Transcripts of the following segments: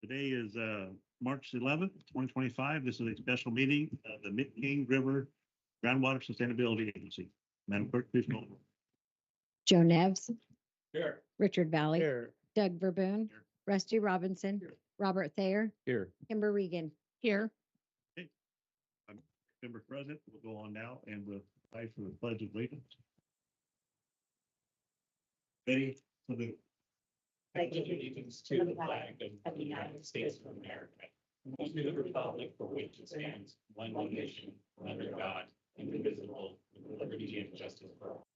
Today is March 11th, 2025. This is a special meeting of the Mid-King River Groundwater Sustainability Agency. Madam Clerk, please call the roll. Joe Nevs, Here. Richard Valley, Here. Doug Verboon, Here. Rusty Robinson, Here. Robert Thayer, Here. Kimber Regan. Here. Member President, we'll go on now and we'll rise for the Pledge of Allegiance. Ready for the pledge allegiance to the flag of the United States of America, and to the republic for which it stands, one nation, under God, indivisible, with liberty and justice for all.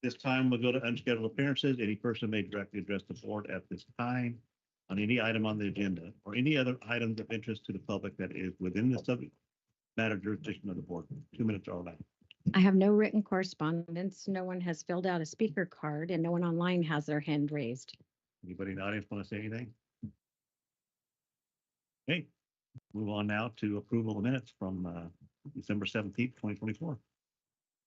This time we'll go to unscheduled appearances. Any person may directly address the board at this time on any item on the agenda or any other items of interest to the public that is within the subject matter jurisdiction of the board. 2 minutes are allowed. I have no written correspondence. No one has filled out a speaker card and no one online has their hand raised. Anybody in the audience want to say anything? Okay, move on now to approval of minutes from December 17th, 2024.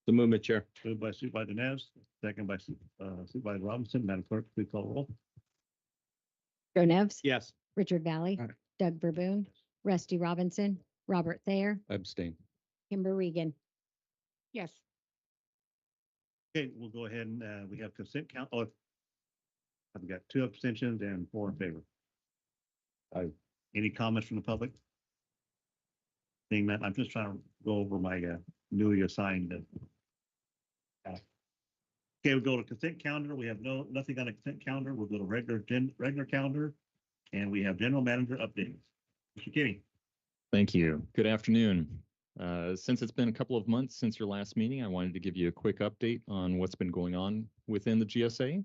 The movement, Chair. Moved by Supervisor Neves, second by Supervisor Robinson. Madam Clerk, please call the roll. Joe Nevs, Yes. Richard Valley, Aye. Doug Verboon, Rusty Robinson, Robert Thayer, Abstain. Kimber Regan. Yes. Okay, we'll go ahead and we have consent count. Oh, I've got 2 abstentions and 4 in favor. Any comments from the public? Seeing that, I'm just trying to go over my newly assigned. Okay, we'll go to consent calendar. We have nothing on a consent calendar. We'll go to regular calendar, and we have general manager updates. Mr. Kenny. Thank you. Good afternoon. Since it's been a couple of months since your last meeting, I wanted to give you a quick update on what's been going on within the GSA.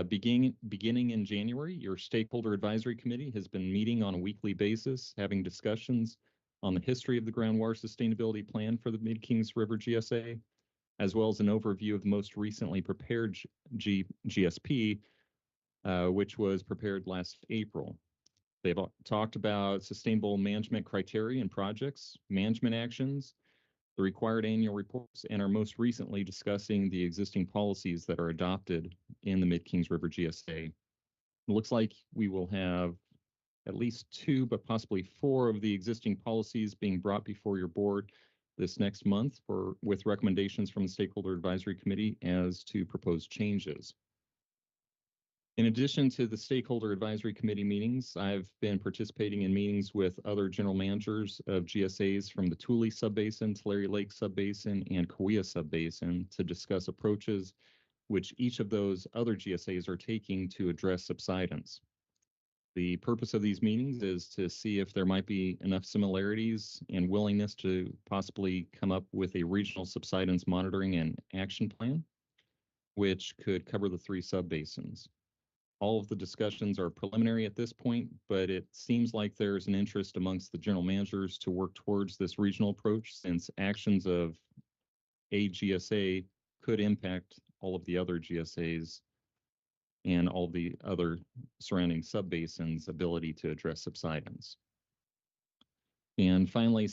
Beginning in January, your Stakeholder Advisory Committee has been meeting on a weekly basis, having discussions on the history of the Groundwater Sustainability Plan for the Mid-Kings River GSA, as well as an overview of the most recently prepared GSP, which was prepared last April. They've talked about sustainable management criteria and projects, management actions, the required annual reports, and are most recently discussing the existing policies that are adopted in the Mid-Kings River GSA. It looks like we will have at least 2, but possibly 4 of the existing policies being brought before your board this next month with recommendations from the Stakeholder Advisory Committee as to proposed changes. In addition to the Stakeholder Advisory Committee meetings, I've been participating in meetings with other general managers of GSAs from the Tule Subbasin, Tulare Lake Subbasin, and Kauai Subbasin to discuss approaches which each of those other GSAs are taking to address subsidence. The purpose of these meetings is to see if there might be enough similarities and willingness to possibly come up with a regional subsidence monitoring and action plan, which could cover the 3 subbasins. All of the discussions are preliminary at this point, but it seems like there's an interest amongst the general managers to work towards this regional approach, since actions of a GSA could impact all of the other GSAs and all the other surrounding subbasins' ability to address subsidence. And finally,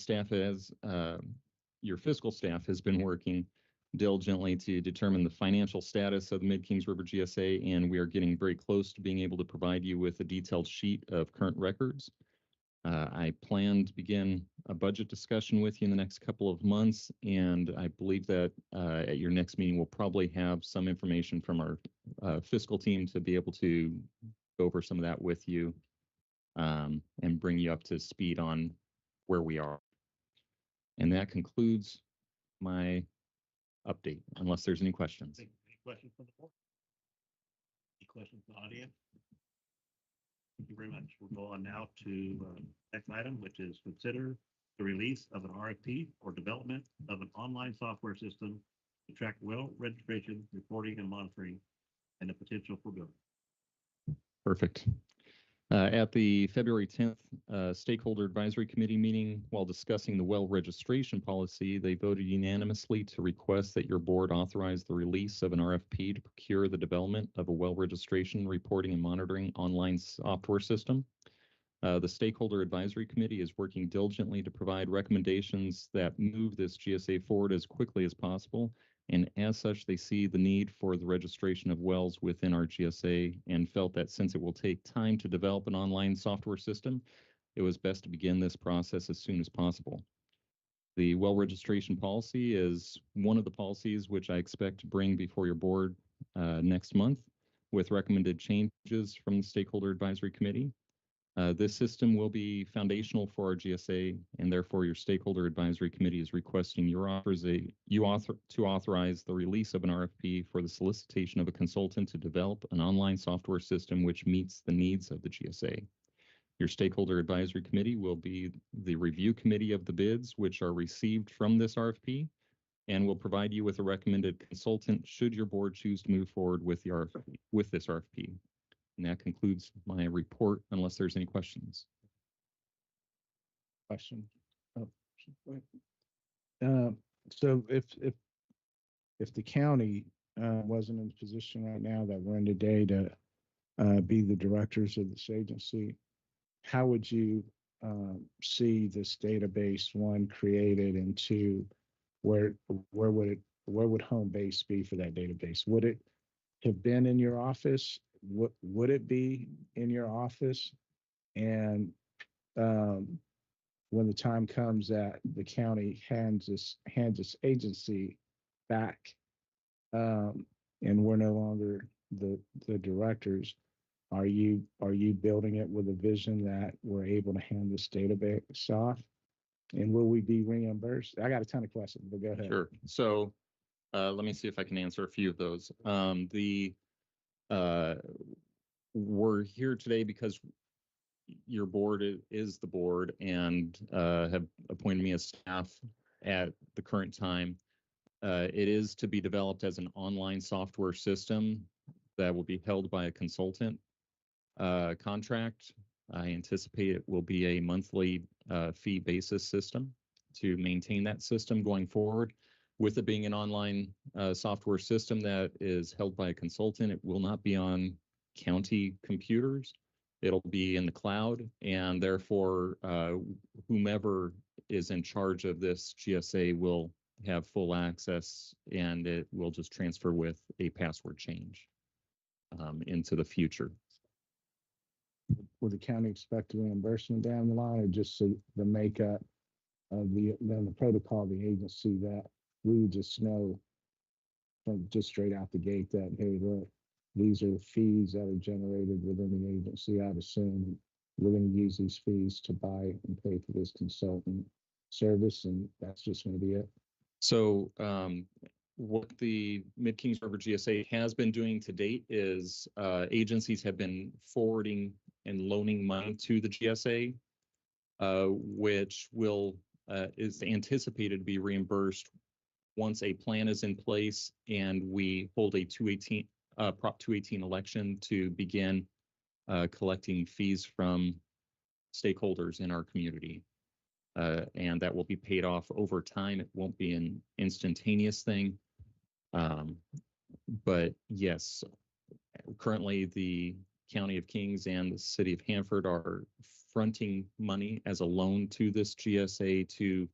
your fiscal staff has been working diligently to determine the financial status of the Mid-Kings River GSA, and we are getting very close to being able to provide you with a detailed sheet of current records. I plan to begin a budget discussion with you in the next couple of months, and I believe that at your next meeting, we'll probably have some information from our fiscal team to be able to go over some of that with you and bring you up to speed on where we are. And that concludes my update, unless there's any questions. Any questions from the board? Any questions from the audience? Thank you very much. We'll go on now to next item, which is consider the release of an RFP for development of an online software system to track well registration, reporting, and monitoring, and the potential for building. Perfect. At the February 10th Stakeholder Advisory Committee meeting, while discussing the well registration policy, they voted unanimously to request that your board authorize the release of an RFP to procure the development of a well registration, reporting, and monitoring online software system. The Stakeholder Advisory Committee is working diligently to provide recommendations that move this GSA forward as quickly as possible, And as such, they see the need for the registration of wells within our GSA and felt that since it will take time to develop an online software system, it was best to begin this process as soon as possible. The well registration policy is one of the policies which I expect to bring before your board next month with recommended changes from the Stakeholder Advisory Committee. This system will be foundational for our GSA, and therefore your Stakeholder Advisory Committee is requesting your to authorize the release of an RFP for the solicitation of a consultant to develop an online software system which meets the needs of the GSA. Your Stakeholder Advisory Committee will be the review committee of the bids which are received from this RFP and will provide you with a recommended consultant should your board choose to move forward with the RFP, with this RFP. And that concludes my report, unless there's any questions. Question. Oh, so if the county wasn't in the position right now that we're in today to be the directors of this agency, how would you see this database, one, created, and two, where would home base be for that database? Would it have been in your office? Would it be in your office? And when the time comes that the county hands this agency back, and we're no longer the directors, are you building it with a vision that we're able to hand this database off? And will we be reimbursed? I got a ton of questions, but go ahead. Sure. So let me see if I can answer a few of those. We're here today because your board is the board and have appointed me as staff at the current time. It is to be developed as an online software system that will be held by a consultant contract. I anticipate it will be a monthly fee basis system to maintain that system going forward. With it being an online software system that is held by a consultant, it will not be on county computers. It'll be in the cloud, and therefore whomever is in charge of this GSA will have full access, and it will just transfer with a password change into the future. Will the county expect reimbursement down the line, or just the makeup of the protocol of the agency that we would just know from just straight out the gate that, hey, look, these are fees that are generated within the agency. I'd assume we're going to use these fees to buy and pay for this consultant service, and that's just going to be it. So what the Mid-Kings River GSA has been doing to date is agencies have been forwarding and loaning money to the GSA, which is anticipated to be reimbursed once a plan is in place and we hold a Prop 218 election to begin collecting fees from stakeholders in our community. And that will be paid off over time. It won't be an instantaneous thing. But yes, currently the County of Kings and the City of Hanford are fronting money as a loan to this GSA to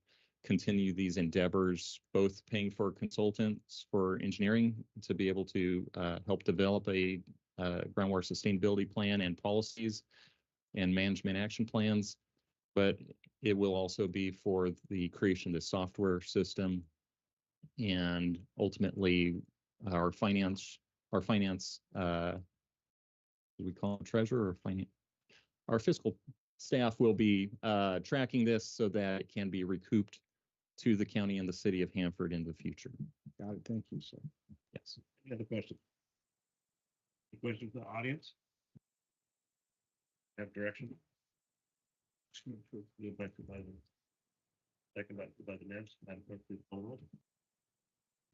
continue these endeavors, both paying for consultants for engineering to be able to help develop a groundwater sustainability plan and policies and management action plans. But it will also be for the creation of the software system, and ultimately our finance do we call it treasurer or finance? Our fiscal staff will be tracking this so that it can be recouped to the county and the city of Hanford in the future. Got it. Thank you, sir. Yes. Any other questions? Any questions from the audience? Have direction? Second by the Nance. Madam Clerk, please call roll.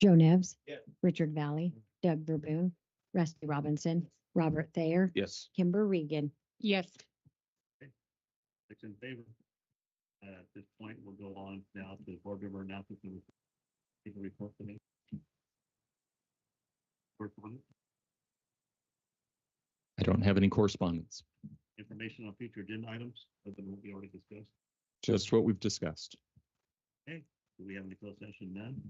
Joe Nevs. Yeah. Richard Valley, Doug Verboon, Rusty Robinson, Robert Thayer, Yes. Kimber Regan. Yes. Six in favor. At this point, we'll go on now to the board member announcements and people report to me. Correspondence, I don't have any correspondence, information on future agenda items other than what we already discussed. just what we've discussed. Okay, Do we have any closed session? None.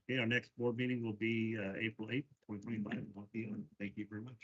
Okay, our next board meeting will be April 8th, 2025. Thank you very much.